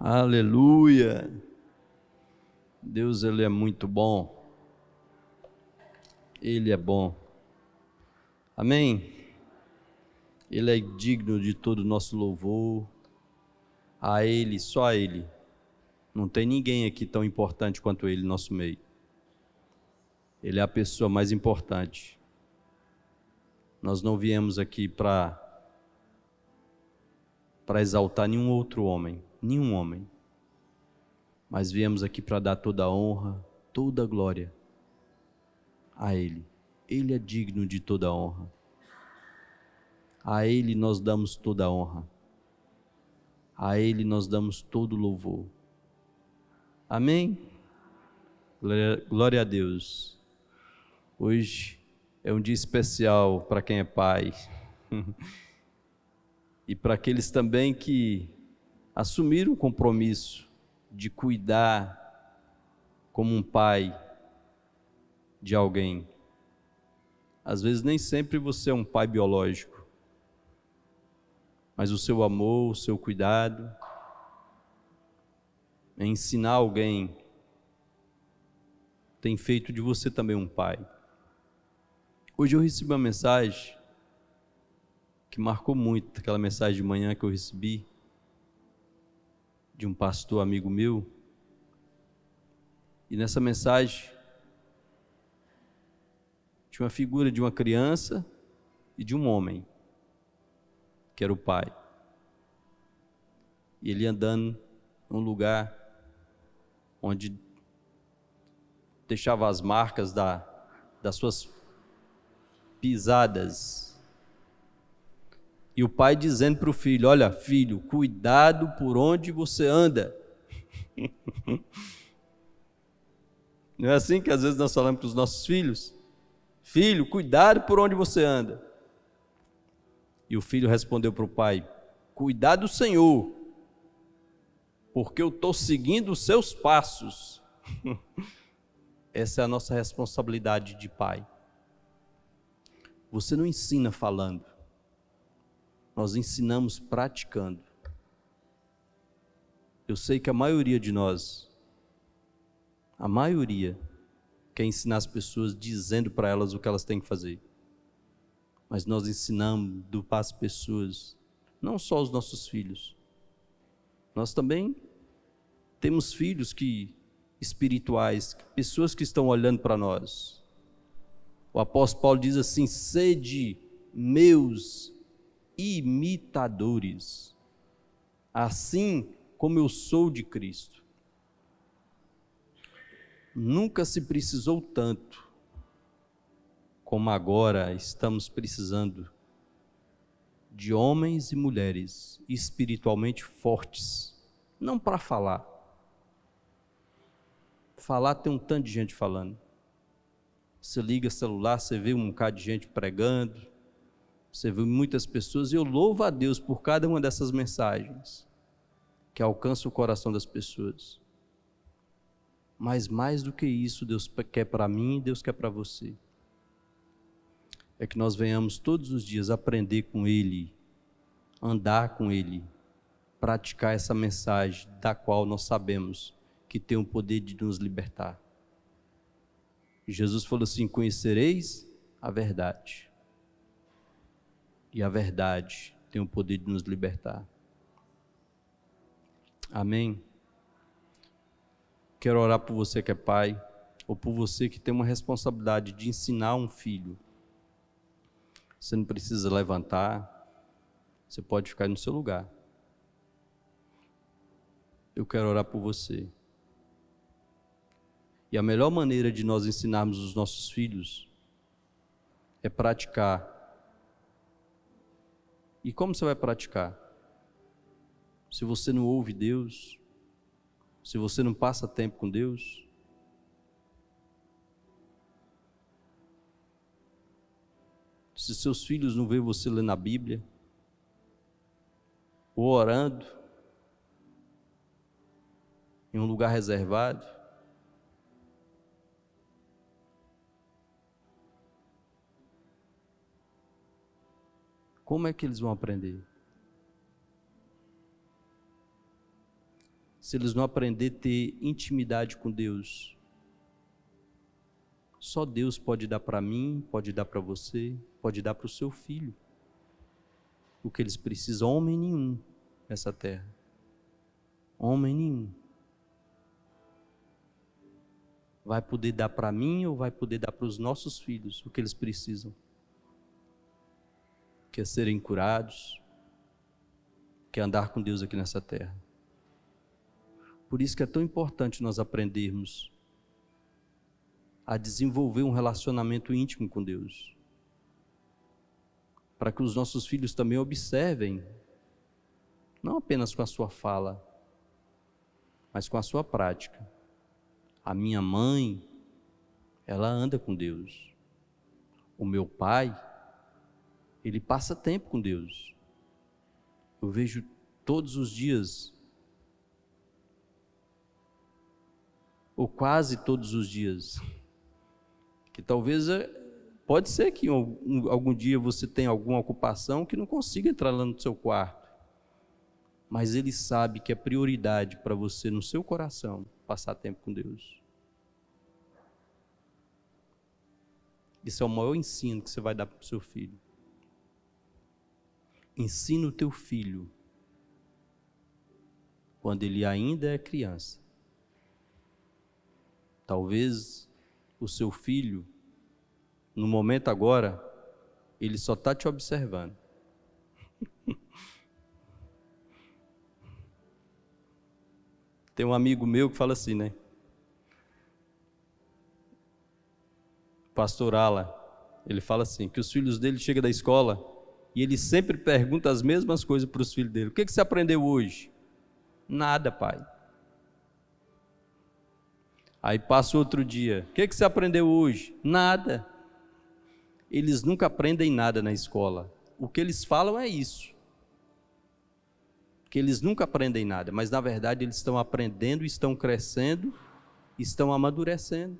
Aleluia! Deus, Ele é muito bom. Ele é bom. Amém? Ele é digno de todo o nosso louvor. A Ele, só a Ele. Não tem ninguém aqui tão importante quanto Ele no nosso meio. Ele é a pessoa mais importante. Nós não viemos aqui para exaltar nenhum outro homem, nenhum homem. Mas viemos aqui para dar toda a honra, toda a glória a Ele. Ele é digno de toda a honra. A Ele nós damos toda a honra. A Ele nós damos todo o louvor. Amém? Glória a Deus. Hoje é um dia especial para quem é pai. E para aqueles também que assumiram o compromisso de cuidar como um pai de alguém. Às vezes nem sempre você é um pai biológico, mas o seu amor, o seu cuidado, em ensinar alguém, tem feito de você também um pai. Hoje eu recebi uma mensagem que marcou muito, aquela mensagem de manhã que eu recebi, de um pastor amigo meu, e nessa mensagem tinha uma figura de uma criança e de um homem, que era o pai. E ele andando num lugar onde deixava as marcas das suas pisadas. E o pai dizendo para o filho: olha, filho, cuidado por onde você anda. Não é assim que às vezes nós falamos para os nossos filhos? Filho, cuidado por onde você anda. E o filho respondeu para o pai: cuidado, Senhor, porque eu estou seguindo os seus passos. Essa é a nossa responsabilidade de pai. Você não ensina falando, nós ensinamos praticando. Eu sei que a maioria de nós, quer ensinar as pessoas dizendo para elas o que elas têm que fazer. Mas nós ensinamos para as pessoas, não só os nossos filhos. Nós também temos filhos espirituais, pessoas que estão olhando para nós. O apóstolo Paulo diz assim: sede meus imitadores, assim como eu sou de Cristo. Nunca se precisou tanto como agora estamos precisando de homens e mulheres espiritualmente fortes, não para falar. Falar tem um tanto de gente falando. Você liga celular, você vê um bocado de gente pregando, você vê muitas pessoas, e eu louvo a Deus por cada uma dessas mensagens que alcançam o coração das pessoas. Mas mais do que isso, Deus quer para mim e Deus quer para você. É que nós venhamos todos os dias aprender com Ele, andar com Ele, praticar essa mensagem da qual nós sabemos que tem o poder de nos libertar. Jesus falou assim: conhecereis a verdade, e a verdade tem o poder de nos libertar. Amém? Quero orar por você que é pai, ou por você que tem uma responsabilidade de ensinar um filho. Você não precisa levantar, você pode ficar no seu lugar. Eu quero orar por você. E a melhor maneira de nós ensinarmos os nossos filhos é praticar. E como você vai praticar? Se você não ouve Deus, se você não passa tempo com Deus, se seus filhos não veem você lendo a Bíblia, ou orando em um lugar reservado, como é que eles vão aprender? se eles não aprenderem a ter intimidade com Deus, só Deus pode dar para mim, pode dar para você, pode dar para o seu filho o que eles precisam. Homem nenhum nessa terra, homem nenhum vai poder dar para mim ou vai poder dar para os nossos filhos o que eles precisam, que é serem curados, que é andar com Deus aqui nessa terra. Por isso que é tão importante nós aprendermos a desenvolver um relacionamento íntimo com Deus, para que os nossos filhos também observem, não apenas com a sua fala, mas com a sua prática. A minha mãe, ela anda com Deus. O meu pai, ele passa tempo com Deus. Eu vejo todos os dias, ou quase todos os dias, que talvez, pode ser que algum dia você tenha alguma ocupação que não consiga entrar lá no seu quarto, mas ele sabe que é prioridade para você, no seu coração, passar tempo com Deus. Isso é o maior ensino que você vai dar para o seu filho. Ensina o teu filho quando ele ainda é criança. Talvez o seu filho, no momento agora, ele só está te observando. Tem um amigo meu que fala assim, né? Pastor Ala, ele fala assim, que os filhos dele chegam da escola e ele sempre pergunta as mesmas coisas para os filhos dele. O que você aprendeu hoje? Nada, pai. Aí passa outro dia. O que você aprendeu hoje? Nada. Eles nunca aprendem nada na escola. O que eles falam é isso. Que eles nunca aprendem nada, mas na verdade eles estão aprendendo, estão crescendo, estão amadurecendo.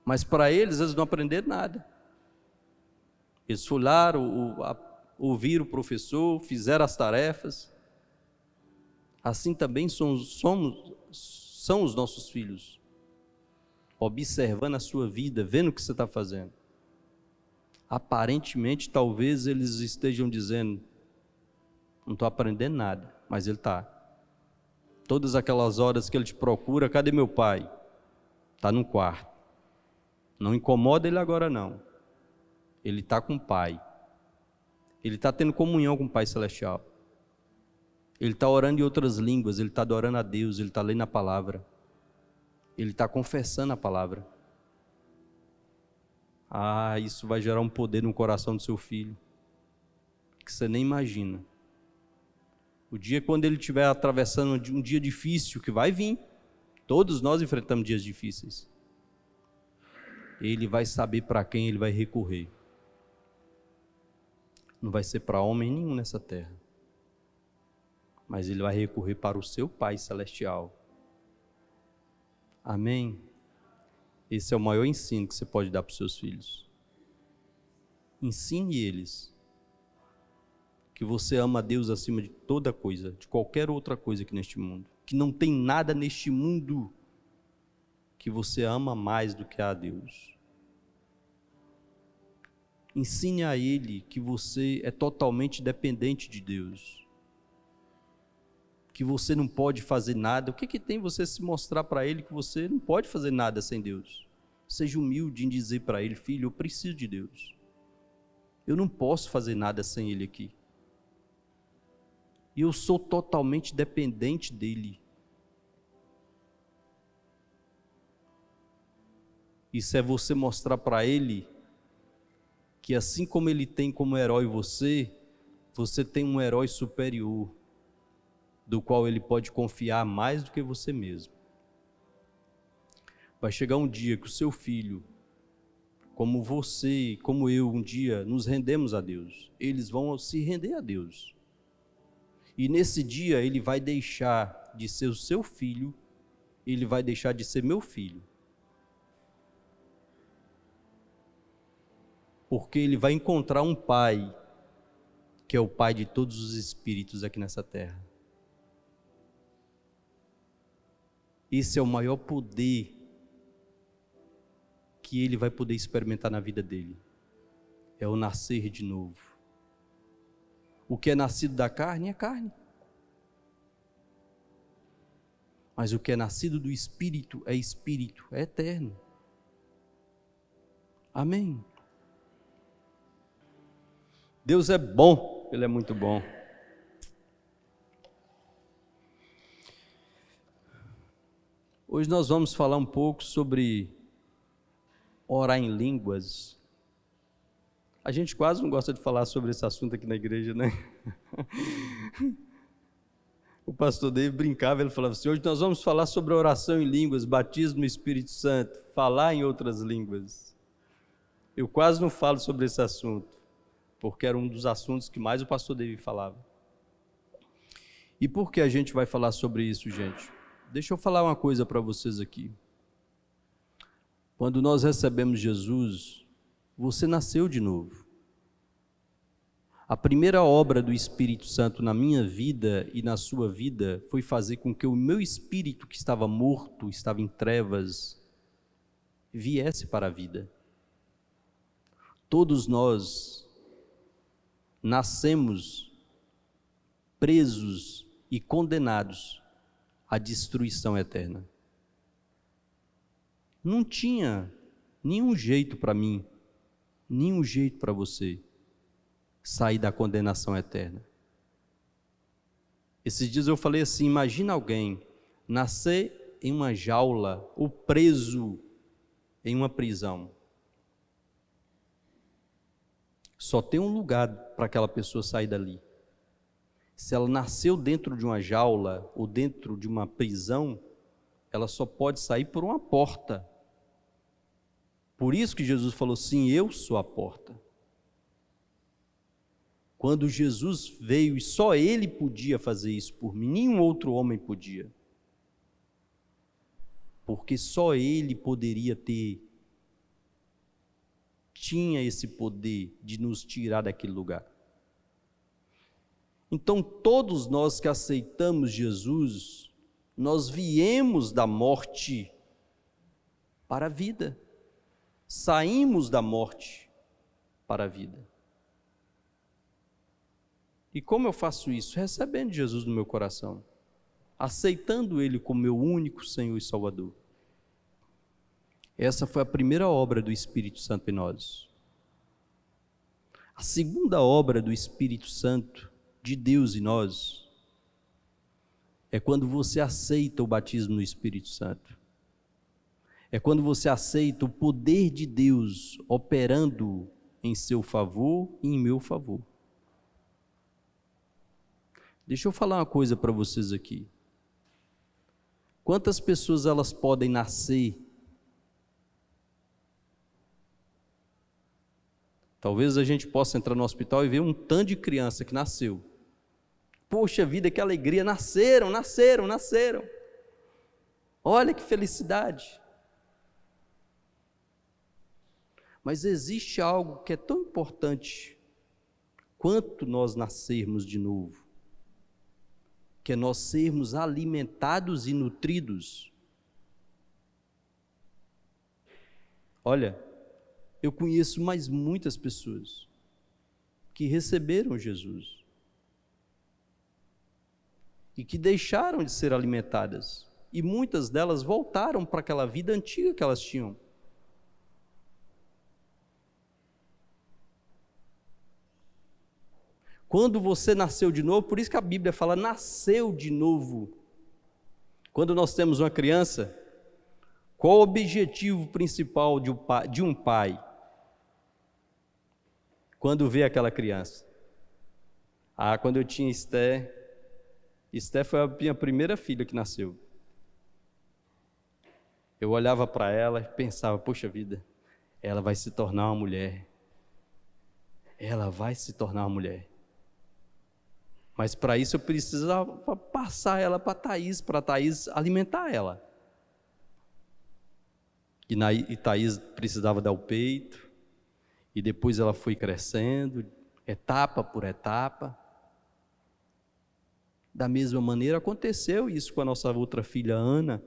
Mas para eles não aprenderam nada. Eles fularam, ouviram o professor, fizeram as tarefas. Assim também são os nossos filhos, observando a sua vida, vendo o que você está fazendo. Aparentemente, talvez eles estejam dizendo, não estou aprendendo nada, mas ele está. Todas aquelas horas que ele te procura, cadê meu pai? Está no quarto. Não incomoda ele agora não. Ele está com o pai. Ele está tendo comunhão com o Pai Celestial. Ele está orando em outras línguas, ele está adorando a Deus, ele está lendo a palavra. Ele está confessando a palavra. Ah, isso vai gerar um poder no coração do seu filho, que você nem imagina. O dia quando ele estiver atravessando um dia difícil, que vai vir, todos nós enfrentamos dias difíceis, ele vai saber para quem ele vai recorrer. Não vai ser para homem nenhum nessa terra, mas ele vai recorrer para o seu Pai Celestial. Amém? Esse é o maior ensino que você pode dar para os seus filhos. Ensine eles que você ama a Deus acima de toda coisa, de qualquer outra coisa aqui neste mundo. Que não tem nada neste mundo que você ama mais do que a Deus. Ensine a ele que você é totalmente dependente de Deus. Que você não pode fazer nada. O que tem você se mostrar para ele que você não pode fazer nada sem Deus? Seja humilde em dizer para ele, filho, eu preciso de Deus. Eu não posso fazer nada sem ele aqui. E eu sou totalmente dependente dele. Isso é você mostrar para ele que assim como ele tem como herói você, você tem um herói superior, do qual ele pode confiar mais do que você mesmo. Vai chegar um dia que o seu filho, como você, como eu, um dia nos rendemos a Deus, eles vão se render a Deus. E nesse dia ele vai deixar de ser o seu filho, ele vai deixar de ser meu filho. Porque ele vai encontrar um pai, que é o pai de todos os espíritos aqui nessa terra. Esse é o maior poder que ele vai poder experimentar na vida dele. É o nascer de novo. O que é nascido da carne é carne. Mas o que é nascido do Espírito, é eterno. Amém. Deus é bom, Ele é muito bom. Hoje nós vamos falar um pouco sobre orar em línguas. A gente quase não gosta de falar sobre esse assunto aqui na igreja, né? O pastor David brincava, ele falava assim: hoje nós vamos falar sobre oração em línguas, batismo no Espírito Santo, falar em outras línguas. Eu quase não falo sobre esse assunto, porque era um dos assuntos que mais o pastor David falava. E por que a gente vai falar sobre isso, gente? Deixa eu falar uma coisa para vocês aqui. Quando nós recebemos Jesus, você nasceu de novo. A primeira obra do Espírito Santo na minha vida e na sua vida foi fazer com que o meu espírito, que estava morto, estava em trevas, viesse para a vida. Todos nós nascemos presos e condenados à destruição eterna. Não tinha nenhum jeito para mim, nenhum jeito para você sair da condenação eterna. Esses dias eu falei assim: imagina alguém nascer em uma jaula ou preso em uma prisão. Só tem um lugar para aquela pessoa sair dali. Se ela nasceu dentro de uma jaula ou dentro de uma prisão, ela só pode sair por uma porta. Por isso que Jesus falou assim: eu sou a porta. Quando Jesus veio, e só Ele podia fazer isso por mim, nenhum outro homem podia. Porque só Ele poderia tinha esse poder de nos tirar daquele lugar. Então, todos nós que aceitamos Jesus, nós viemos da morte para a vida. Saímos da morte para a vida. E como eu faço isso? Recebendo Jesus no meu coração, aceitando Ele como meu único Senhor e Salvador. Essa foi a primeira obra do Espírito Santo em nós. A segunda obra do Espírito Santo, de Deus em nós, é quando você aceita o batismo no Espírito Santo. É quando você aceita o poder de Deus operando em seu favor e em meu favor. Deixa eu falar uma coisa para vocês aqui. Quantas pessoas elas podem nascer? Talvez a gente possa entrar no hospital e ver um tanto de criança que nasceu. Poxa vida, que alegria, nasceram. Olha que felicidade. Mas existe algo que é tão importante quanto nós nascermos de novo, que é nós sermos alimentados e nutridos. Olha, eu conheço mais muitas pessoas que receberam Jesus e que deixaram de ser alimentadas, e muitas delas voltaram para aquela vida antiga que elas tinham. Quando você nasceu de novo, por isso que a Bíblia fala nasceu de novo. Quando nós temos uma criança, qual o objetivo principal de um pai quando vê aquela criança? Quando eu tinha Esté foi a minha primeira filha que nasceu. Eu olhava para ela e pensava: poxa vida, ela vai se tornar uma mulher. Ela vai se tornar uma mulher. Mas para isso eu precisava passar ela para a Thaís alimentar ela. E Thaís precisava dar o peito, e depois ela foi crescendo, etapa por etapa. Da mesma maneira aconteceu isso com a nossa outra filha Ana.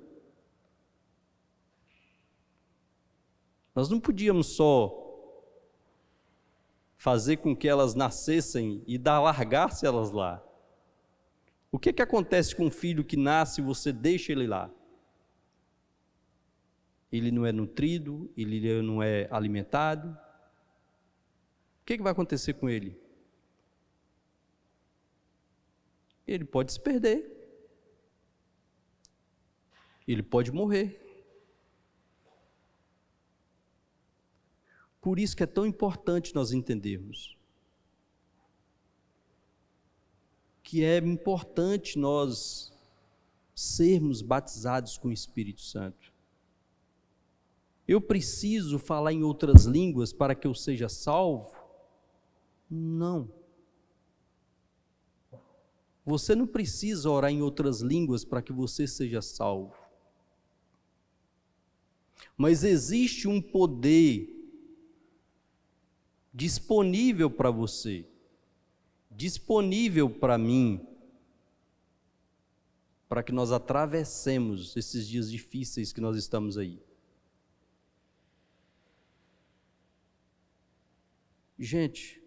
Nós não podíamos só fazer com que elas nascessem e largar-se elas lá. O que acontece com um filho que nasce e você deixa ele lá? Ele não é nutrido, ele não é alimentado. O que vai acontecer com ele? Ele pode se perder. Ele pode morrer. Por isso que é tão importante nós entendermos que é importante nós sermos batizados com o Espírito Santo. Eu preciso falar em outras línguas para que eu seja salvo? Não. Você não precisa orar em outras línguas para que você seja salvo. Mas existe um poder disponível para você, disponível para mim, para que nós atravessemos esses dias difíceis que nós estamos aí. Gente,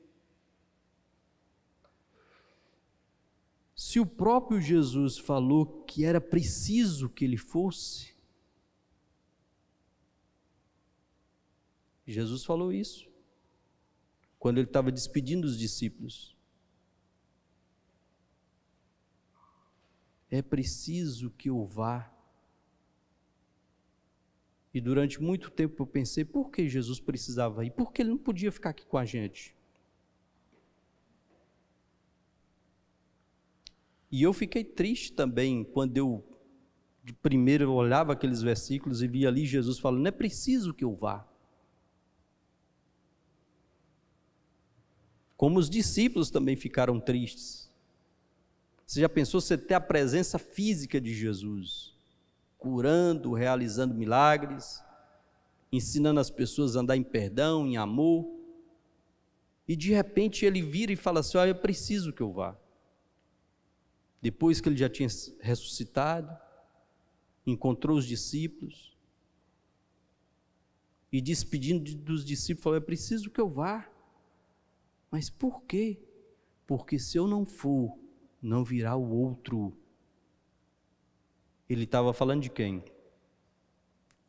se o próprio Jesus falou que era preciso que ele fosse, Jesus falou isso quando ele estava despedindo os discípulos. É preciso que eu vá. E durante muito tempo eu pensei, por que Jesus precisava ir? Por que ele não podia ficar aqui com a gente? E eu fiquei triste também quando eu, de primeiro, olhava aqueles versículos e via ali Jesus falando, não é preciso que eu vá. Como os discípulos também ficaram tristes. Você já pensou você ter a presença física de Jesus, curando, realizando milagres, ensinando as pessoas a andar em perdão, em amor, e de repente ele vira e fala assim, olha, eu preciso que eu vá. Depois que ele já tinha ressuscitado, encontrou os discípulos, e despedindo dos discípulos, falou, é preciso que eu vá. Mas por quê? Porque se eu não for, não virá o outro. Ele estava falando de quem?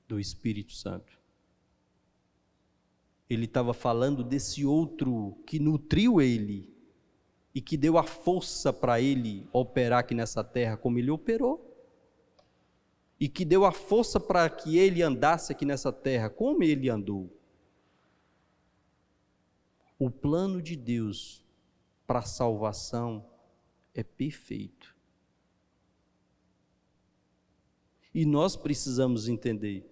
Do Espírito Santo. Ele estava falando desse outro que nutriu ele e que deu a força para ele operar aqui nessa terra como ele operou. E que deu a força para que ele andasse aqui nessa terra como ele andou. O plano de Deus para a salvação é perfeito. E nós precisamos entender.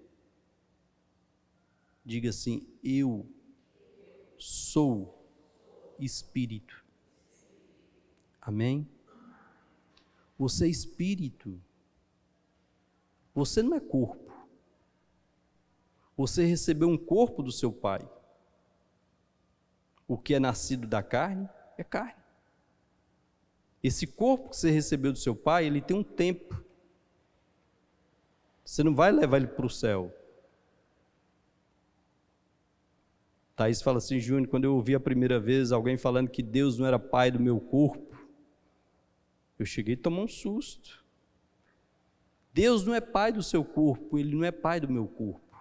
Diga assim, eu sou espírito. Amém? Você é espírito. Você não é corpo. Você recebeu um corpo do seu pai. O que é nascido da carne, é carne. Esse corpo que você recebeu do seu pai, ele tem um tempo. Você não vai levar ele para o céu. Thaís fala assim, Júnior, quando eu ouvi a primeira vez alguém falando que Deus não era pai do meu corpo, eu cheguei a tomar um susto. Deus não é pai do seu corpo, ele não é pai do meu corpo.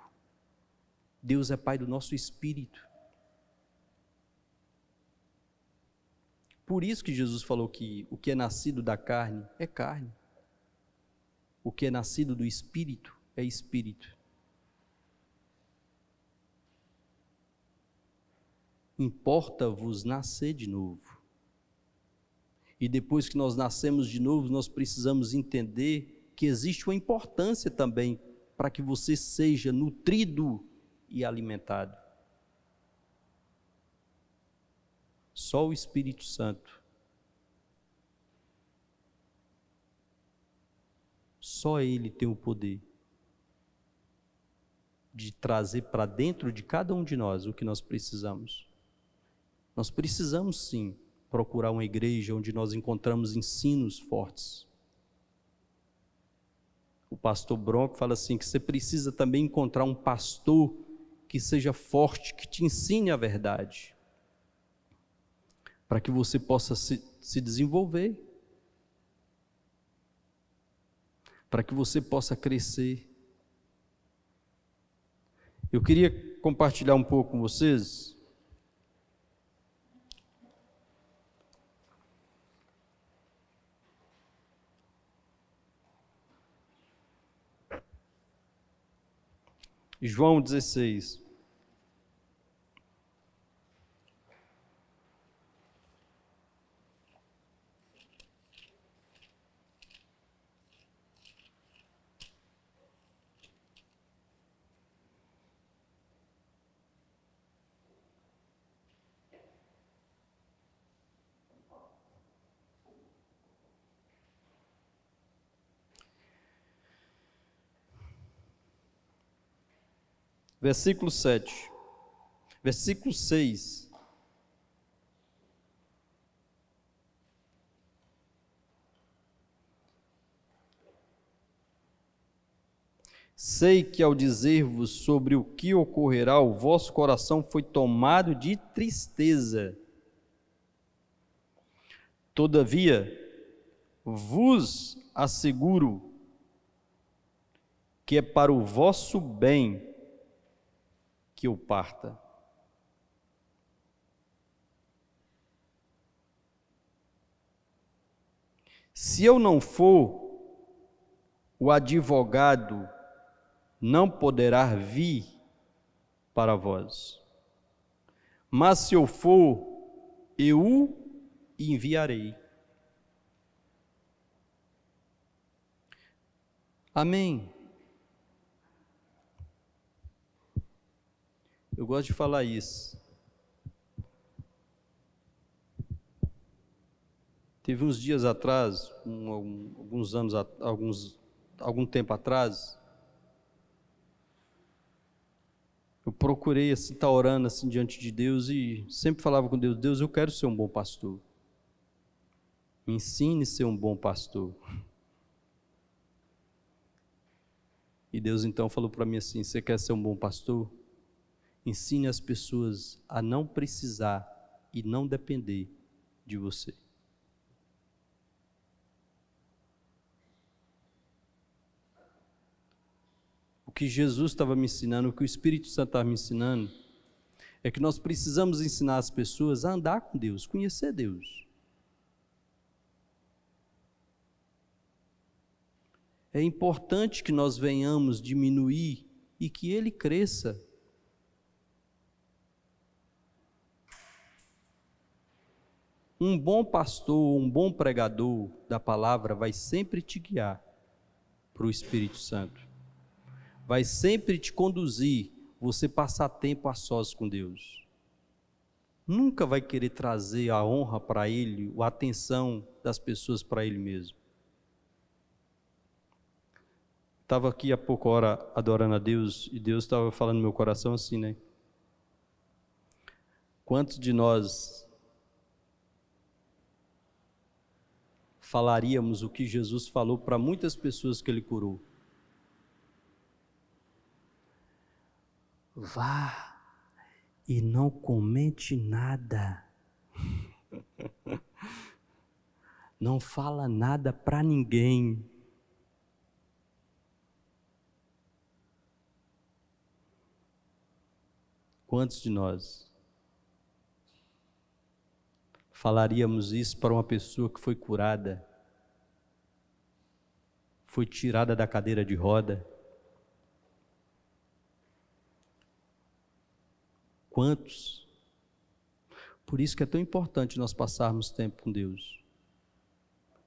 Deus é pai do nosso espírito. Por isso que Jesus falou que o que é nascido da carne é carne. O que é nascido do espírito é espírito. Importa-vos nascer de novo. E depois que nós nascemos de novo, nós precisamos entender que existe uma importância também para que você seja nutrido e alimentado. Só o Espírito Santo, só Ele tem o poder de trazer para dentro de cada um de nós o que nós precisamos. Nós precisamos sim procurar uma igreja onde nós encontramos ensinos fortes. O pastor Bronco fala assim, que você precisa também encontrar um pastor que seja forte, que te ensine a verdade, para que você possa se desenvolver, para que você possa crescer. Eu queria compartilhar um pouco com vocês João 16. Versículo 7. Versículo 6. Sei que ao dizer-vos sobre o que ocorrerá, o vosso coração foi tomado de tristeza. Todavia, vos asseguro que é para o vosso bem que eu parta. Se eu não for, o advogado não poderá vir para vós. Mas se eu for, eu o enviarei. Amém. Eu gosto de falar isso. Teve uns dias atrás, algum tempo atrás, eu procurei assim, estar orando assim diante de Deus e sempre falava com Deus: Deus, eu quero ser um bom pastor. Me ensine a ser um bom pastor. E Deus então falou para mim assim: você quer ser um bom pastor? Ensine as pessoas a não precisar e não depender de você. O que Jesus estava me ensinando, o que o Espírito Santo estava me ensinando, é que nós precisamos ensinar as pessoas a andar com Deus, conhecer Deus. É importante que nós venhamos diminuir e que Ele cresça. Um bom pastor, um bom pregador da palavra vai sempre te guiar para o Espírito Santo. Vai sempre te conduzir, você passar tempo a sós com Deus. Nunca vai querer trazer a honra para Ele, a atenção das pessoas para Ele mesmo. Estava aqui há pouco hora adorando a Deus e Deus estava falando no meu coração assim, né? Quantos de nós falaríamos o que Jesus falou para muitas pessoas que Ele curou? Vá e não comente nada. Não fala nada para ninguém. Quantos de nós falaríamos isso para uma pessoa que foi curada, foi tirada da cadeira de roda? Quantos? Por isso que é tão importante nós passarmos tempo com Deus.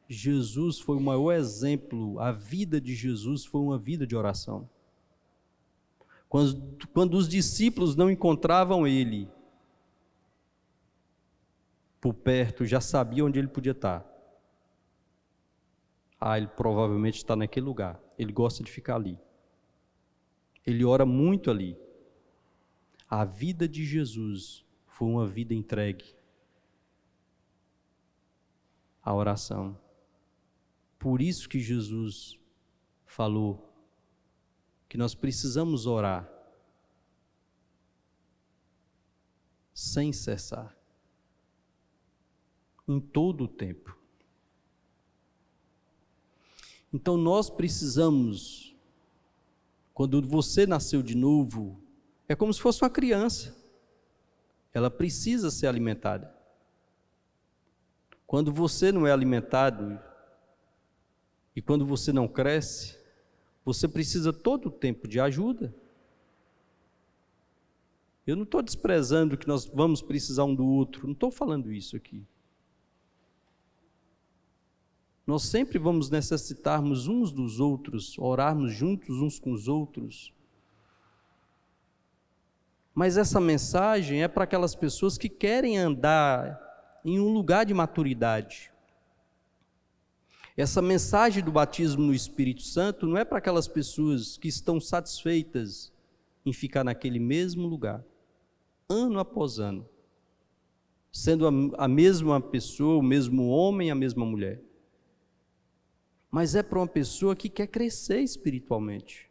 Jesus foi o maior exemplo, a vida de Jesus foi uma vida de oração. Quando os discípulos não encontravam Ele por perto, já sabiam onde Ele podia estar. Ele provavelmente está naquele lugar, Ele gosta de ficar ali. Ele ora muito ali. A vida de Jesus foi uma vida entregue à oração. Por isso que Jesus falou que nós precisamos orar sem cessar, em todo o tempo. Então nós precisamos, quando você nasceu de novo, é como se fosse uma criança, ela precisa ser alimentada. Quando você não é alimentado, e quando você não cresce, você precisa todo o tempo de ajuda. Eu não estou desprezando que nós vamos precisar um do outro, não estou falando isso aqui. Nós sempre vamos necessitarmos uns dos outros, orarmos juntos uns com os outros. Mas essa mensagem é para aquelas pessoas que querem andar em um lugar de maturidade. Essa mensagem do batismo no Espírito Santo não é para aquelas pessoas que estão satisfeitas em ficar naquele mesmo lugar, ano após ano, sendo a mesma pessoa, o mesmo homem, a mesma mulher. Mas é para uma pessoa que quer crescer espiritualmente.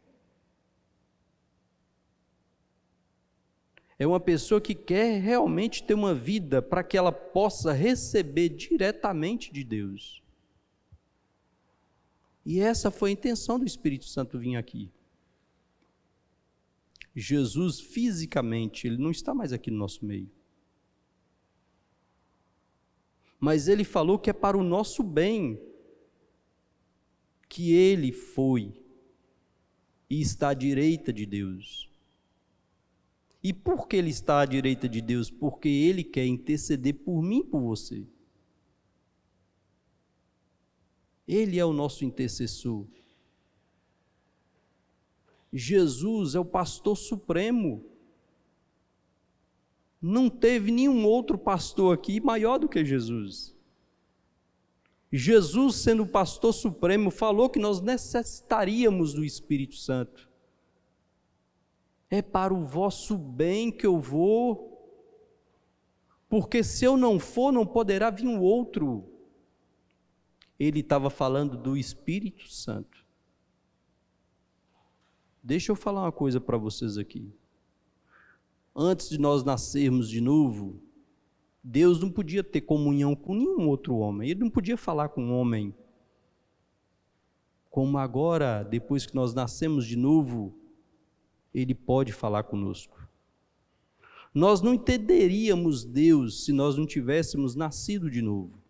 É uma pessoa que quer realmente ter uma vida para que ela possa receber diretamente de Deus. E essa foi a intenção do Espírito Santo vir aqui. Jesus, fisicamente, ele não está mais aqui no nosso meio. Mas ele falou que é para o nosso bem que ele foi e está à direita de Deus. E por que ele está à direita de Deus? Porque ele quer interceder por mim e por você. Ele é o nosso intercessor. Jesus é o pastor supremo. Não teve nenhum outro pastor aqui maior do que Jesus. Jesus, sendo o pastor supremo, falou que nós necessitaríamos do Espírito Santo. É para o vosso bem que eu vou, porque se eu não for, não poderá vir um outro. Ele estava falando do Espírito Santo. Deixa eu falar uma coisa para vocês aqui. Antes de nós nascermos de novo, Deus não podia ter comunhão com nenhum outro homem. Ele não podia falar com um homem. Como agora, depois que nós nascemos de novo, Ele pode falar conosco. Nós não entenderíamos Deus se nós não tivéssemos nascido de novo.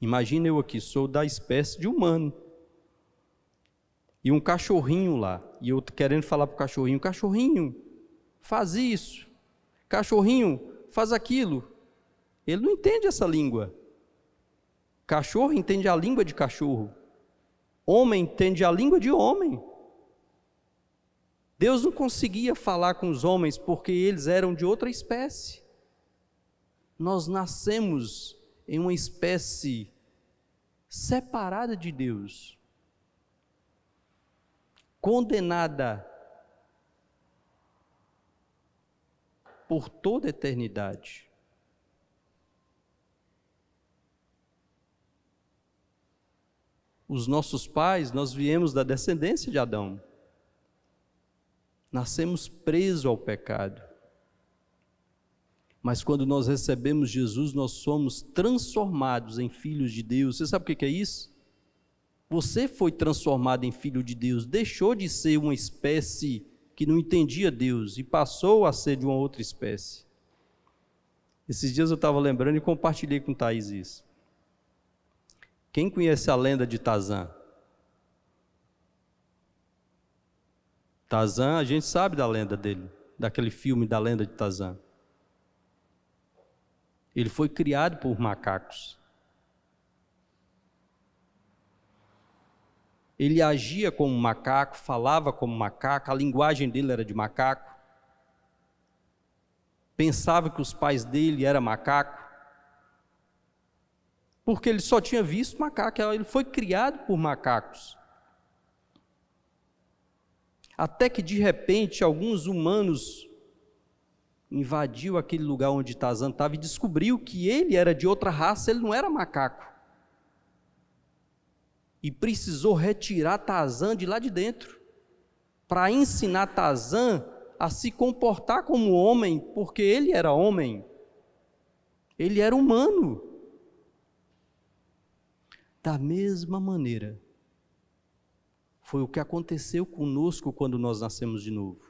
Imagina eu aqui, sou da espécie de humano. E um cachorrinho lá, e eu querendo falar para o cachorrinho, cachorrinho, faz isso, cachorrinho, faz aquilo. Ele não entende essa língua. Cachorro entende a língua de cachorro. Homem entende a língua de homem. Deus não conseguia falar com os homens porque eles eram de outra espécie. Nós nascemos em uma espécie separada de Deus, condenada por toda a eternidade. Os nossos pais, nós viemos da descendência de Adão. Nascemos presos ao pecado. Mas quando nós recebemos Jesus, nós somos transformados em filhos de Deus. Você sabe o que é isso? Você foi transformado em filho de Deus, deixou de ser uma espécie que não entendia Deus e passou a ser de uma outra espécie. Esses dias eu estava lembrando e compartilhei com Thaís isso. Quem conhece a lenda de Tarzan? Tarzan, a gente sabe da lenda dele, daquele filme da lenda de Tarzan. Ele foi criado por macacos. Ele agia como macaco, falava como macaco, a linguagem dele era de macaco. Pensava que os pais dele eram macaco. Porque ele só tinha visto macaco, ele foi criado por macacos. Até que de repente alguns humanos invadiu aquele lugar onde Tarzan estava e descobriu que ele era de outra raça, ele não era macaco. E precisou retirar Tarzan de lá de dentro, para ensinar Tarzan a se comportar como homem, porque ele era homem, ele era humano. Da mesma maneira, foi o que aconteceu conosco quando nós nascemos de novo.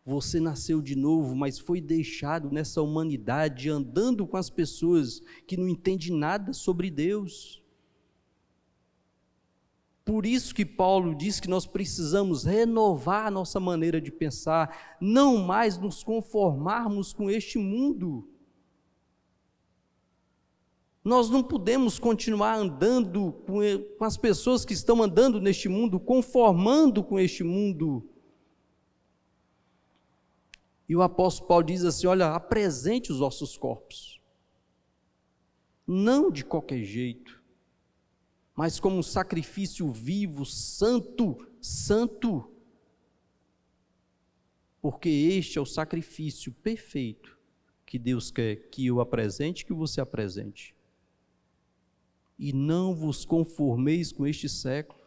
Você nasceu de novo, mas foi deixado nessa humanidade, andando com as pessoas que não entendem nada sobre Deus. Por isso que Paulo diz que nós precisamos renovar a nossa maneira de pensar, não mais nos conformarmos com este mundo. Nós não podemos continuar andando com as pessoas que estão andando neste mundo, conformando com este mundo. E o apóstolo Paulo diz assim, olha, apresente os vossos corpos, não de qualquer jeito, mas como um sacrifício vivo, santo, porque este é o sacrifício perfeito que Deus quer que eu apresente, que você apresente. E não vos conformeis com este século.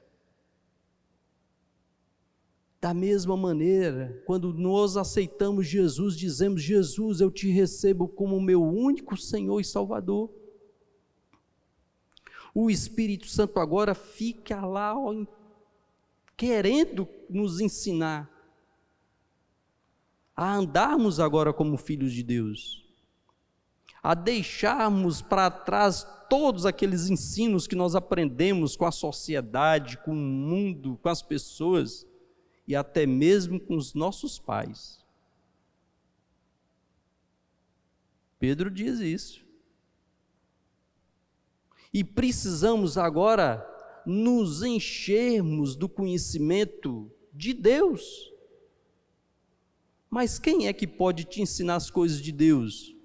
Da mesma maneira, quando nós aceitamos Jesus, dizemos, Jesus, eu te recebo como meu único Senhor e Salvador. O Espírito Santo agora fica lá, querendo nos ensinar a andarmos agora como filhos de Deus, a deixarmos para trás todos aqueles ensinos que nós aprendemos com a sociedade, com o mundo, com as pessoas, e até mesmo com os nossos pais. Pedro diz isso. E precisamos agora nos enchermos do conhecimento de Deus. Mas quem é que pode te ensinar as coisas de Deus?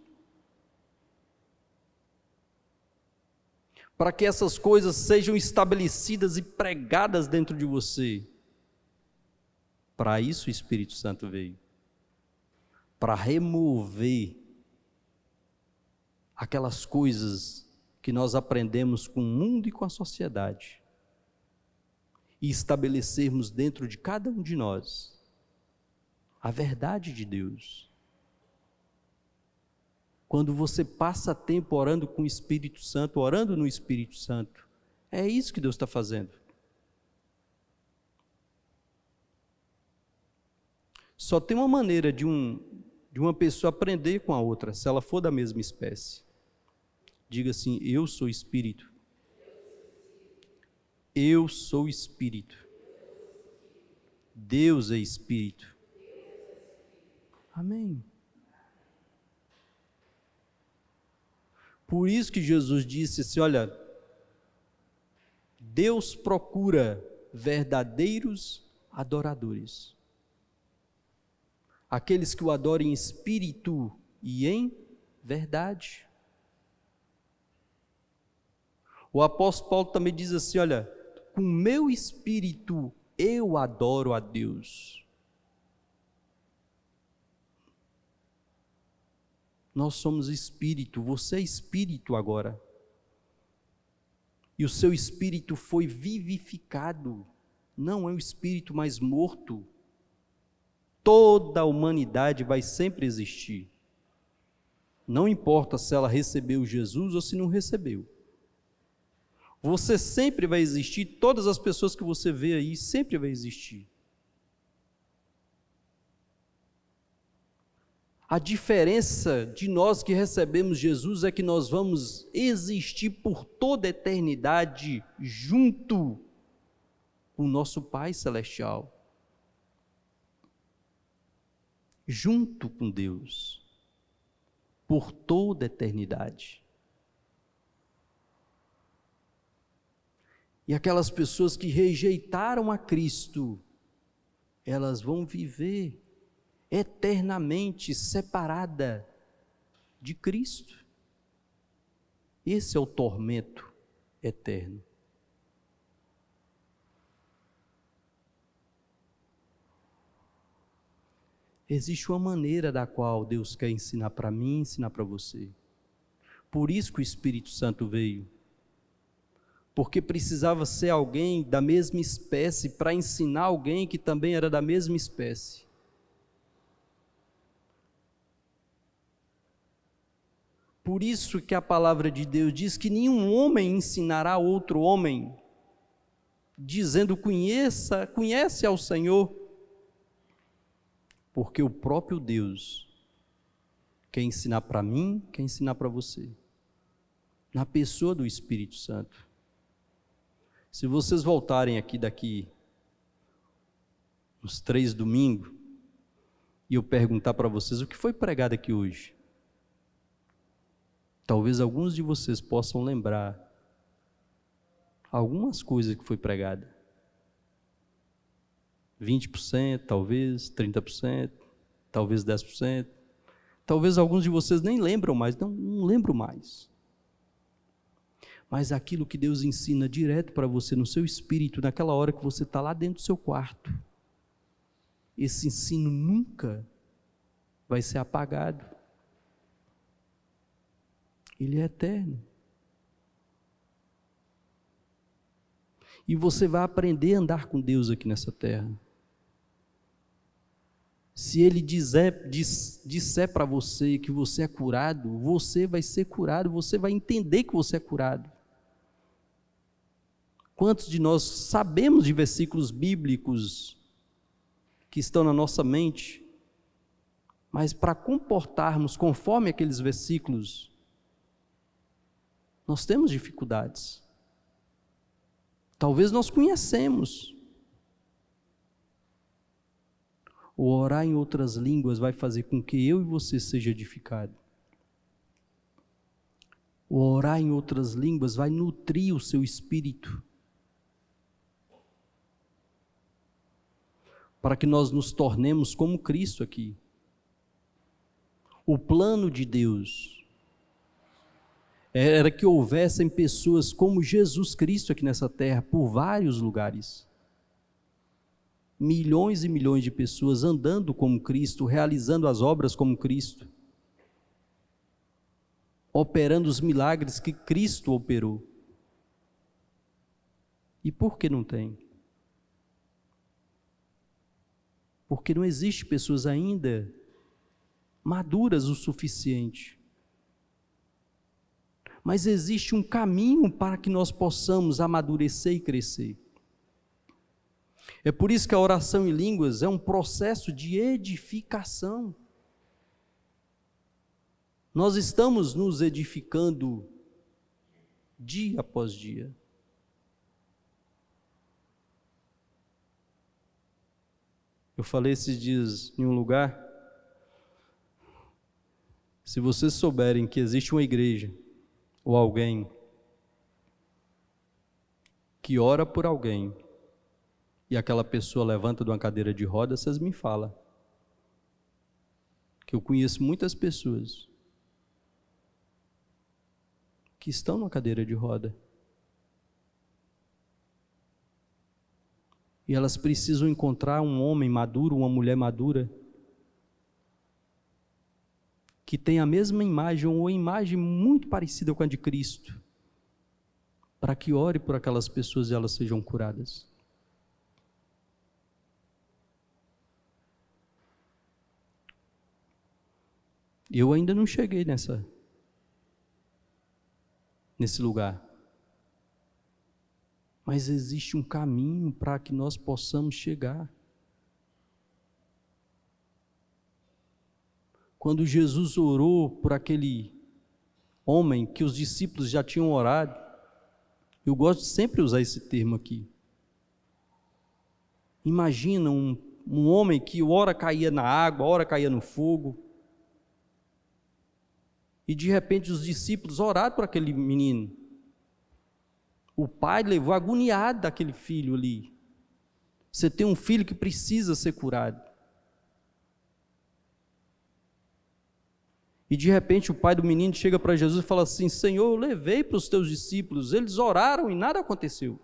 Para que essas coisas sejam estabelecidas e pregadas dentro de você. Para isso o Espírito Santo veio, para remover aquelas coisas que nós aprendemos com o mundo e com a sociedade, e estabelecermos dentro de cada um de nós a verdade de Deus. Quando você passa tempo orando com o Espírito Santo, orando no Espírito Santo, é isso que Deus está fazendo. Só tem uma maneira de uma pessoa aprender com a outra, se ela for da mesma espécie. Diga assim, eu sou espírito. Eu sou espírito. Deus é espírito. Amém. Por isso que Jesus disse assim, olha, Deus procura verdadeiros adoradores. Aqueles que o adorem em espírito e em verdade. O apóstolo Paulo também diz assim, olha, com meu espírito eu adoro a Deus. Nós somos espírito, você é espírito agora. E o seu espírito foi vivificado, não é um espírito mais morto. Toda a humanidade vai sempre existir. Não importa se ela recebeu Jesus ou se não recebeu. Você sempre vai existir, todas as pessoas que você vê aí, sempre vai existir. A diferença de nós que recebemos Jesus é que nós vamos existir por toda a eternidade junto com o nosso Pai Celestial. Junto com Deus, por toda a eternidade. E aquelas pessoas que rejeitaram a Cristo, elas vão viver eternamente separada de Cristo. Esse é o tormento eterno. Existe uma maneira da qual Deus quer ensinar para mim, ensinar para você. Por isso que o Espírito Santo veio. Porque precisava ser alguém da mesma espécie para ensinar alguém que também era da mesma espécie. Por isso que a palavra de Deus diz que nenhum homem ensinará outro homem, dizendo conhece ao Senhor, porque o próprio Deus quer ensinar para mim, quer ensinar para você, na pessoa do Espírito Santo. Se vocês voltarem aqui daqui uns 3 domingos, e eu perguntar para vocês o que foi pregado aqui hoje, talvez alguns de vocês possam lembrar algumas coisas que foi pregada. 20%, talvez, 30%, talvez 10%. Talvez alguns de vocês nem lembram mais, não lembro mais. Mas aquilo que Deus ensina direto para você no seu espírito, naquela hora que você está lá dentro do seu quarto, esse ensino nunca vai ser apagado. Ele é eterno. E você vai aprender a andar com Deus aqui nessa terra. Se Ele disser para você que você é curado, você vai ser curado, você vai entender que você é curado. Quantos de nós sabemos de versículos bíblicos que estão na nossa mente, mas para comportarmos conforme aqueles versículos, nós temos dificuldades. Talvez nós conhecemos. O orar em outras línguas vai fazer com que eu e você seja edificado. O orar em outras línguas vai nutrir o seu espírito, para que nós nos tornemos como Cristo aqui. O plano de Deus era que houvessem pessoas como Jesus Cristo aqui nessa terra, por vários lugares. Milhões e milhões de pessoas andando como Cristo, realizando as obras como Cristo, operando os milagres que Cristo operou. E por que não tem? Porque não existe pessoas ainda maduras o suficiente. Mas existe um caminho para que nós possamos amadurecer e crescer. É por isso que a oração em línguas é um processo de edificação. Nós estamos nos edificando dia após dia. Eu falei esses dias em um lugar, se vocês souberem que existe uma igreja ou alguém que ora por alguém e aquela pessoa levanta de uma cadeira de roda, vocês me falam. Que eu conheço muitas pessoas que estão numa cadeira de roda. E elas precisam encontrar um homem maduro, uma mulher madura, que tem a mesma imagem ou uma imagem muito parecida com a de Cristo, para que ore por aquelas pessoas e elas sejam curadas. Eu ainda não cheguei nesse lugar. Mas existe um caminho para que nós possamos chegar. Quando Jesus orou por aquele homem que os discípulos já tinham orado, eu gosto de sempre usar esse termo aqui. Imagina um homem que ora caía na água, ora caía no fogo, e de repente os discípulos oraram por aquele menino. O pai levou agoniado daquele filho ali. Você tem um filho que precisa ser curado. E de repente o pai do menino chega para Jesus e fala assim: Senhor, eu levei para os teus discípulos, eles oraram e nada aconteceu.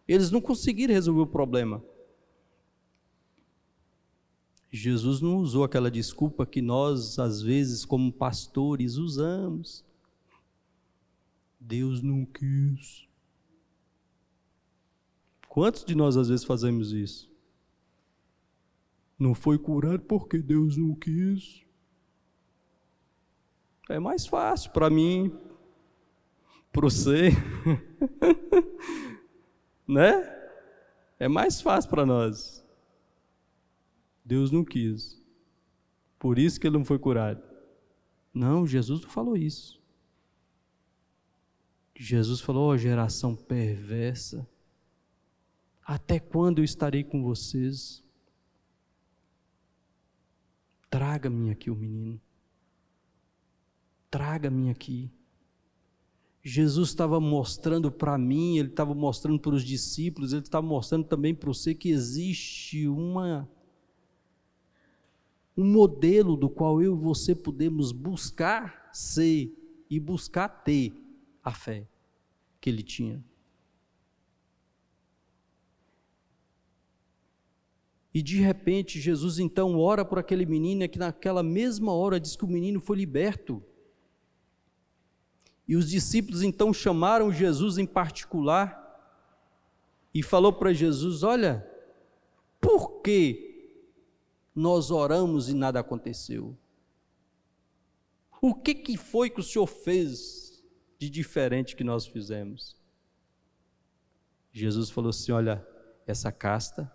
Eles não conseguiram resolver o problema. Jesus não usou aquela desculpa que nós, às vezes, como pastores, usamos. Deus não quis. Quantos de nós, às vezes, fazemos isso? Não foi curado porque Deus não quis. É mais fácil para mim, para você, né? É mais fácil para nós. Deus não quis. Por isso que ele não foi curado. Não, Jesus não falou isso. Jesus falou: ó, geração perversa, até quando eu estarei com vocês? Traga-me aqui o menino. Traga-me aqui. Jesus estava mostrando para mim, ele estava mostrando para os discípulos, ele estava mostrando também para você que existe um modelo do qual eu e você podemos buscar ser e buscar ter a fé que ele tinha. E de repente Jesus então ora por aquele menino, e que naquela mesma hora diz que o menino foi liberto. E os discípulos então chamaram Jesus em particular e falou para Jesus: olha, por que nós oramos e nada aconteceu? O que foi que o Senhor fez de diferente que nós fizemos? Jesus falou assim: olha, essa casta,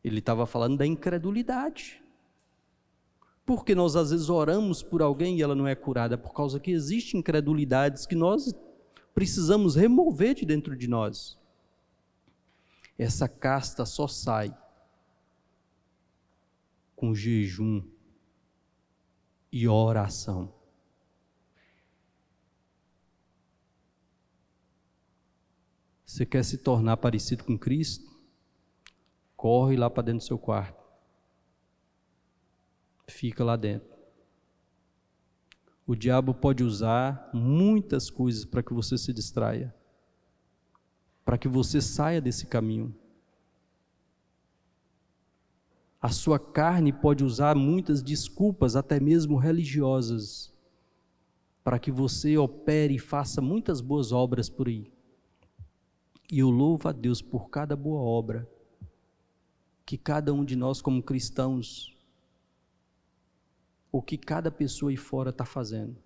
ele estava falando da incredulidade. Porque nós às vezes oramos por alguém e ela não é curada, por causa que existem incredulidades que nós precisamos remover de dentro de nós. Essa casta só sai com jejum e oração. Você quer se tornar parecido com Cristo? Corre lá para dentro do seu quarto. Fica lá dentro. O diabo pode usar muitas coisas para que você se distraia, para que você saia desse caminho. A sua carne pode usar muitas desculpas, até mesmo religiosas, para que você opere e faça muitas boas obras por aí. E eu louvo a Deus por cada boa obra que cada um de nós como cristãos, o que cada pessoa aí fora está fazendo.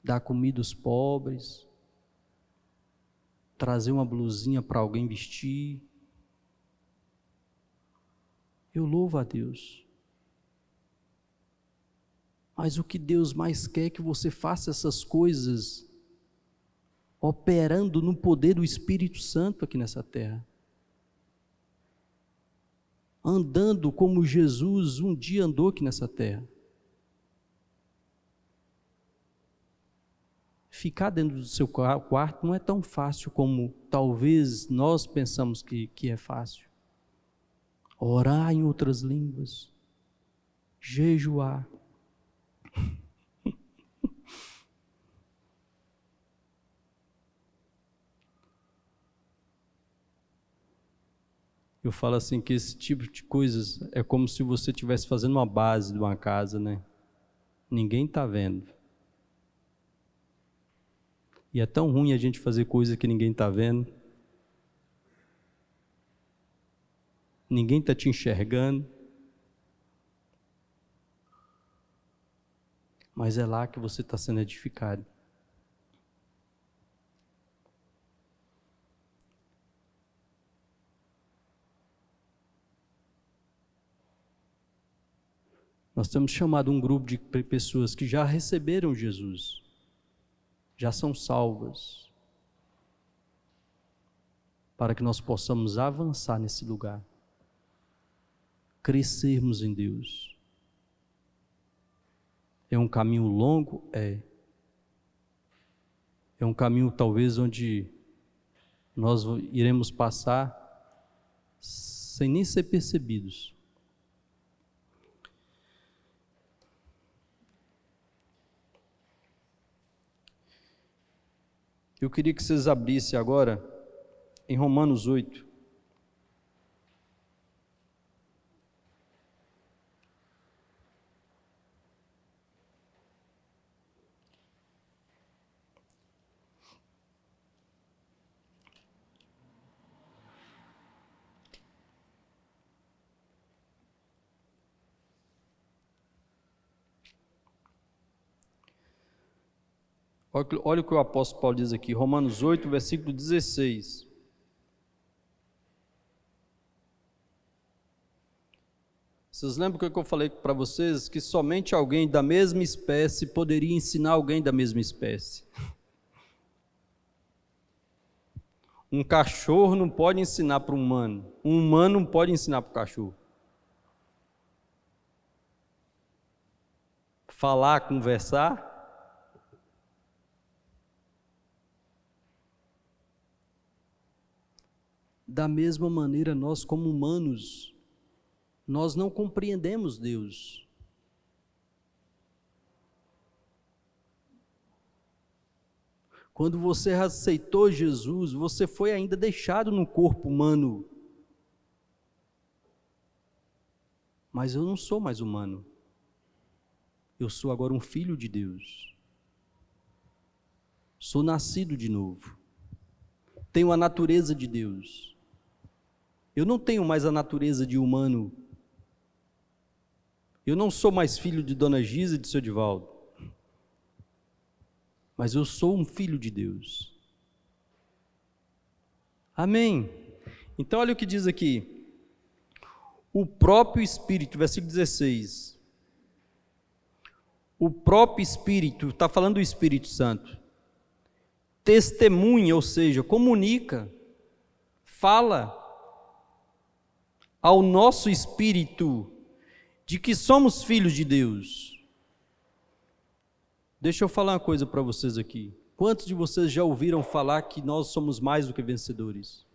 Dar comida aos pobres, trazer uma blusinha para alguém vestir. Eu louvo a Deus. Mas o que Deus mais quer é que você faça essas coisas operando no poder do Espírito Santo aqui nessa terra. Andando como Jesus um dia andou aqui nessa terra. Ficar dentro do seu quarto não é tão fácil como talvez nós pensamos que é fácil. Orar em outras línguas, jejuar. Eu falo assim que esse tipo de coisas é como se você estivesse fazendo uma base de uma casa, né? Ninguém está vendo. E é tão ruim a gente fazer coisa que ninguém está vendo. Ninguém está te enxergando. Mas é lá que você está sendo edificado. Nós temos chamado um grupo de pessoas que já receberam Jesus, já são salvas, para que nós possamos avançar nesse lugar, crescermos em Deus. É um caminho longo? É. É um caminho talvez onde nós iremos passar sem nem ser percebidos. Eu queria que vocês abrissem agora em Romanos 8. Olha o que o apóstolo Paulo diz aqui, Romanos 8, versículo 16. Vocês lembram o que eu falei para vocês? Que somente alguém da mesma espécie poderia ensinar alguém da mesma espécie. Um cachorro não pode ensinar para um humano não pode ensinar para o cachorro. Falar, conversar. Da mesma maneira, nós como humanos, nós não compreendemos Deus. Quando você aceitou Jesus, você foi ainda deixado no corpo humano. Mas eu não sou mais humano. Eu sou agora um filho de Deus. Sou nascido de novo. Tenho a natureza de Deus. Eu não tenho mais a natureza de humano. Eu não sou mais filho de Dona Gisa e de seu Divaldo. Mas eu sou um filho de Deus. Amém. Então olha o que diz aqui. O próprio Espírito, versículo 16. O próprio Espírito, está falando do Espírito Santo, testemunha, ou seja, comunica, fala ao nosso espírito de que somos filhos de Deus. Deixa eu falar uma coisa para vocês aqui. Quantos de vocês já ouviram falar que nós somos mais do que vencedores?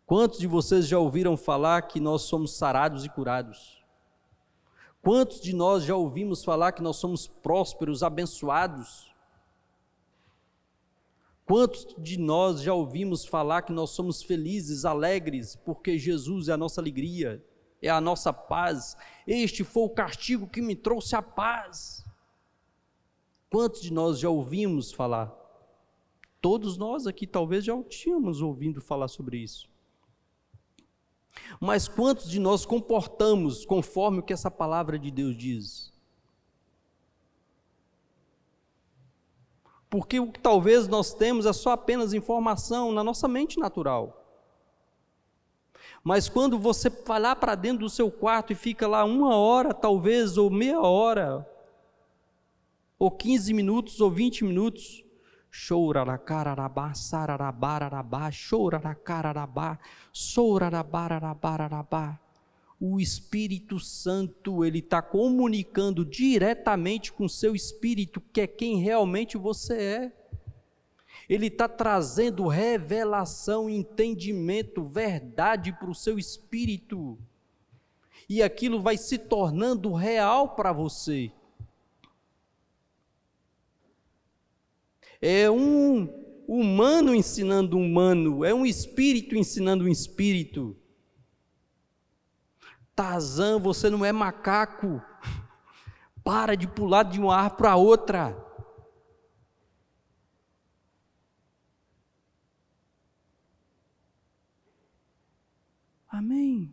Quantos de vocês já ouviram falar que nós somos sarados e curados? Quantos de nós já ouvimos falar que nós somos prósperos, abençoados? Quantos de nós já ouvimos falar que nós somos felizes, alegres, porque Jesus é a nossa alegria, é a nossa paz? Este foi o castigo que me trouxe a paz. Quantos de nós já ouvimos falar? Todos nós aqui talvez já tínhamos ouvido falar sobre isso. Mas quantos de nós comportamos conforme o que essa palavra de Deus diz? Porque o que talvez nós temos é só apenas informação na nossa mente natural. Mas quando você vai lá para dentro do seu quarto e fica lá 1 hora, talvez, ou meia hora, ou 15 minutos, ou 20 minutos, choraracararabá, sararabararabá, choraracararabá, sorarabararabararabá. O Espírito Santo, ele está comunicando diretamente com o seu espírito, que é quem realmente você é. Ele está trazendo revelação, entendimento, verdade para o seu espírito. E aquilo vai se tornando real para você. É um humano ensinando um humano, é um espírito ensinando um espírito. Tarzan, você não é macaco. Para de pular de uma árvore para outra. Amém.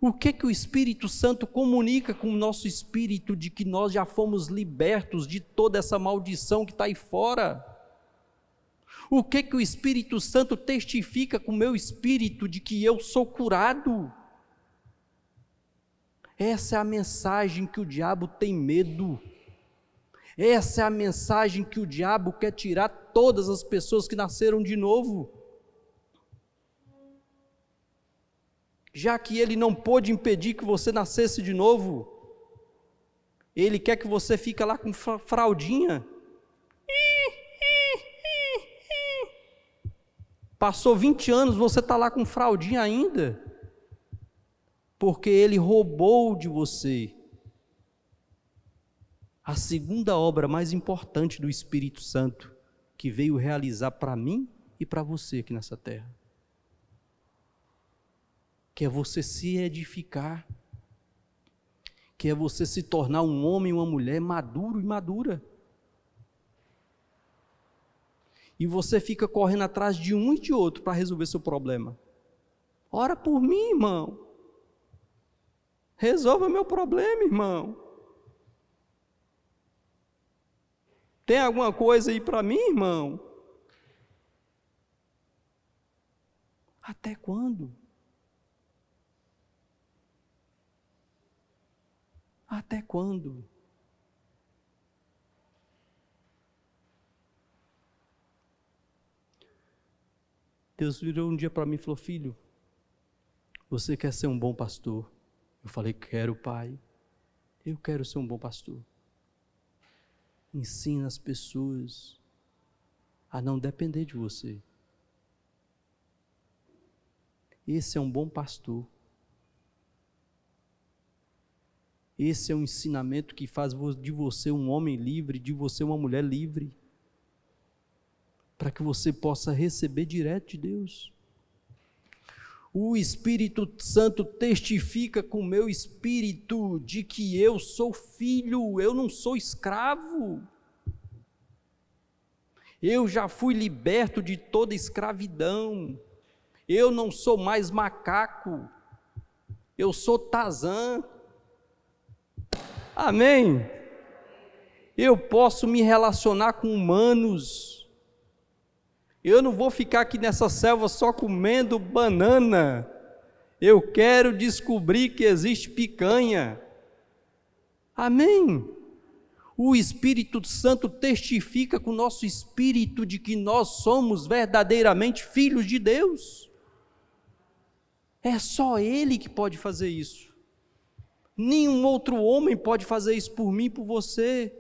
O que o Espírito Santo comunica com o nosso espírito de que nós já fomos libertos de toda essa maldição que está aí fora? O que o Espírito Santo testifica com o meu espírito de que eu sou curado? Essa é a mensagem que o diabo tem medo. Essa é a mensagem que o diabo quer tirar todas as pessoas que nasceram de novo. Já que ele não pôde impedir que você nascesse de novo, ele quer que você fique lá com fraldinha. Passou 20 anos, você está lá com fraldinha ainda, porque ele roubou de você a segunda obra mais importante do Espírito Santo, que veio realizar para mim e para você aqui nessa terra. Que é você se edificar, que é você se tornar um homem e uma mulher maduro e madura. E você fica correndo atrás de um e de outro para resolver seu problema. Ora por mim, irmão. Resolva meu problema, irmão. Tem alguma coisa aí para mim, irmão? Até quando? Até quando? Deus virou um dia para mim e falou: filho, você quer ser um bom pastor? Eu falei: quero, pai. Eu quero ser um bom pastor. Ensina as pessoas a não depender de você. Esse é um bom pastor. Esse é um ensinamento que faz de você um homem livre, de você uma mulher livre, para que você possa receber direto de Deus. O Espírito Santo testifica com o meu espírito de que eu sou filho, eu não sou escravo. Eu já fui liberto de toda escravidão. Eu não sou mais macaco. Eu sou Tarzan. Amém? Eu posso me relacionar com humanos. Eu não vou ficar aqui nessa selva só comendo banana. Eu quero descobrir que existe picanha. Amém? O Espírito Santo testifica com o nosso espírito de que nós somos verdadeiramente filhos de Deus. É só Ele que pode fazer isso. Nenhum outro homem pode fazer isso por mim e por você.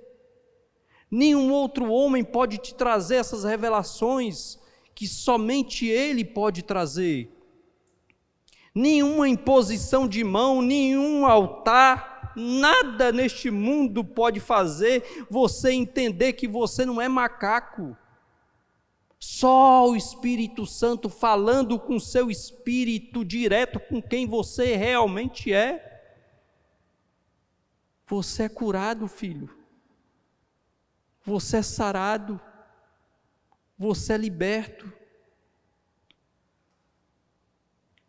Nenhum outro homem pode te trazer essas revelações que somente Ele pode trazer. Nenhuma imposição de mão, nenhum altar, nada neste mundo pode fazer você entender que você não é macaco. Só o Espírito Santo falando com seu espírito direto com quem você realmente é. Você é curado, filho. Você é sarado. Você é liberto.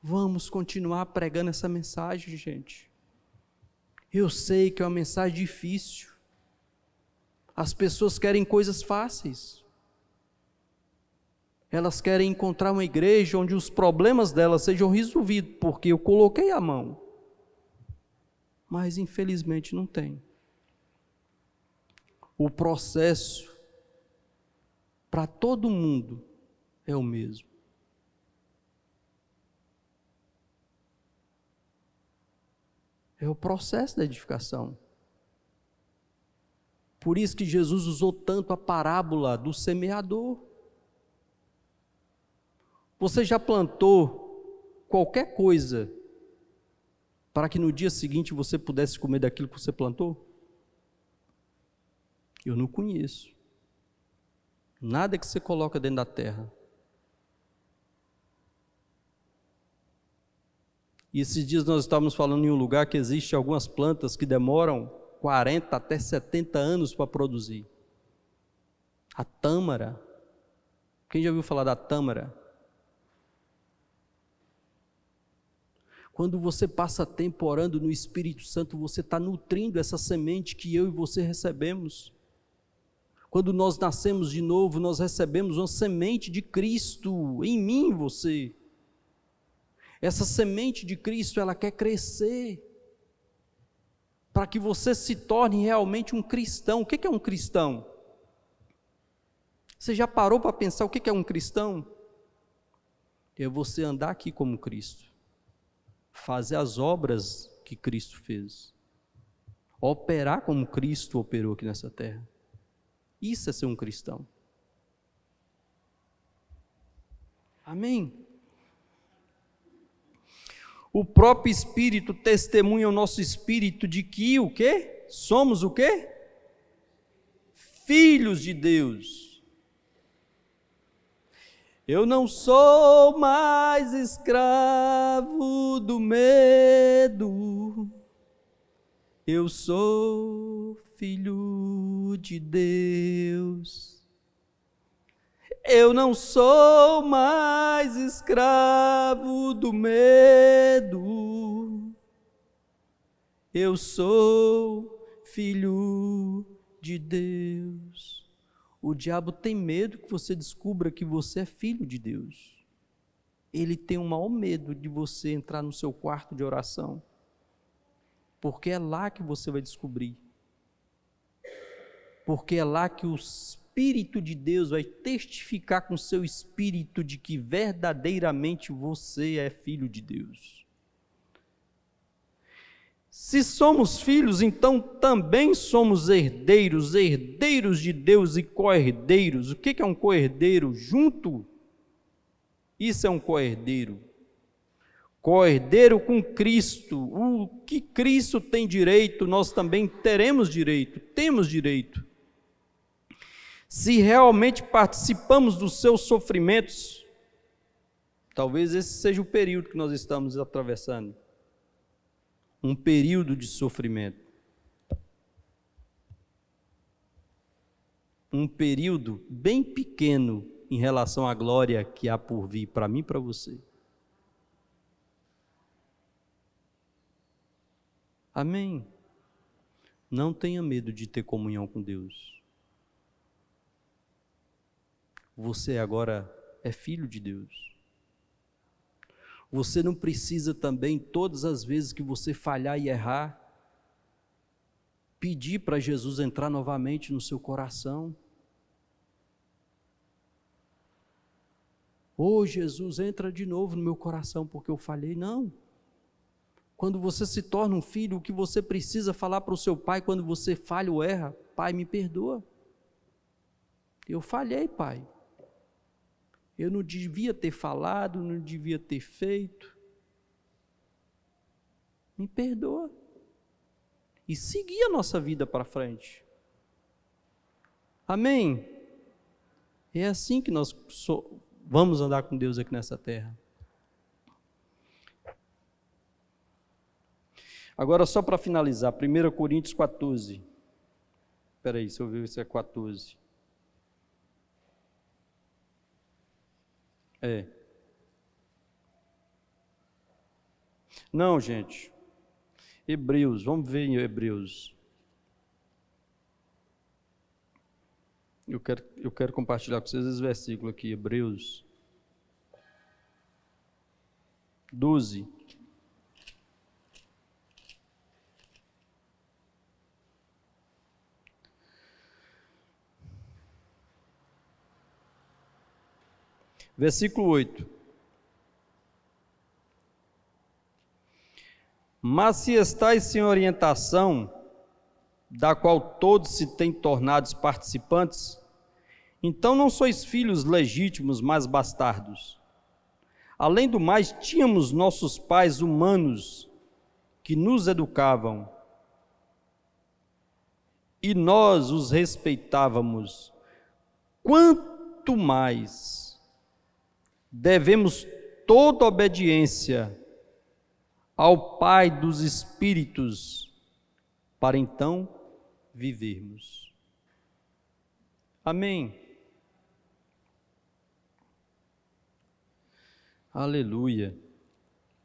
Vamos continuar pregando essa mensagem, gente. Eu sei que é uma mensagem difícil. As pessoas querem coisas fáceis. Elas querem encontrar uma igreja onde os problemas delas sejam resolvidos, porque eu coloquei a mão. Mas infelizmente não tem. O processo para todo mundo é o mesmo. É o processo da edificação. Por isso que Jesus usou tanto a parábola do semeador. Você já plantou qualquer coisa para que no dia seguinte você pudesse comer daquilo que você plantou? Eu não conheço. Nada que você coloca dentro da terra. E esses dias nós estávamos falando em um lugar que existe algumas plantas que demoram 40 até 70 anos para produzir. A tâmara. Quem já ouviu falar da tâmara? Quando você passa tempo orando no Espírito Santo, você está nutrindo essa semente que eu e você recebemos. Quando nós nascemos de novo, nós recebemos uma semente de Cristo em mim e você. Essa semente de Cristo, ela quer crescer, para que você se torne realmente um cristão. O que é um cristão? Você já parou para pensar o que é um cristão? É você andar aqui como Cristo, fazer as obras que Cristo fez, operar como Cristo operou aqui nessa terra. Isso é ser um cristão. Amém? O próprio Espírito testemunha o nosso espírito de que o quê? Somos o quê? Filhos de Deus. Eu não sou mais escravo do medo. Eu sou filho de Deus. Eu não sou mais escravo do medo. Eu sou filho de Deus. O diabo tem medo que você descubra que você é filho de Deus. Ele tem o maior medo de você entrar no seu quarto de oração, porque é lá que você vai descobrir. Porque é lá que o Espírito de Deus vai testificar com o seu espírito de que verdadeiramente você é filho de Deus. Se somos filhos, então também somos herdeiros, herdeiros de Deus e co-herdeiros. O que é um co-herdeiro? Junto. Isso é um co-herdeiro. Co-herdeiro com Cristo. O que Cristo tem direito, nós também teremos direito, temos direito. Se realmente participamos dos seus sofrimentos, talvez esse seja o período que nós estamos atravessando. Um período de sofrimento. Um período bem pequeno em relação à glória que há por vir para mim e para você. Amém? Não tenha medo de ter comunhão com Deus. Você agora é filho de Deus. Você não precisa também, todas as vezes que você falhar e errar, pedir para Jesus entrar novamente no seu coração. Oh, Jesus, entra de novo no meu coração porque eu falhei. Não. Quando você se torna um filho, o que você precisa falar para o seu pai quando você falha ou erra? Pai, me perdoa. Eu falhei, pai. Eu não devia ter falado, não devia ter feito. Me perdoa. E seguir a nossa vida para frente. Amém? É assim que nós vamos andar com Deus aqui nessa terra. Agora, só para finalizar, 1 Coríntios 14. Espera aí, se eu ver se é 14. É. Não, gente. Hebreus, vamos ver em Hebreus. Eu quero compartilhar com vocês esse versículo aqui, Hebreus 12. Versículo 8. Mas se estáis sem orientação, da qual todos se têm tornado participantes, então não sois filhos legítimos, mas bastardos. Além do mais, tínhamos nossos pais humanos que nos educavam, e nós os respeitávamos. Quanto mais devemos toda obediência ao Pai dos Espíritos, para então vivermos. Amém. Aleluia.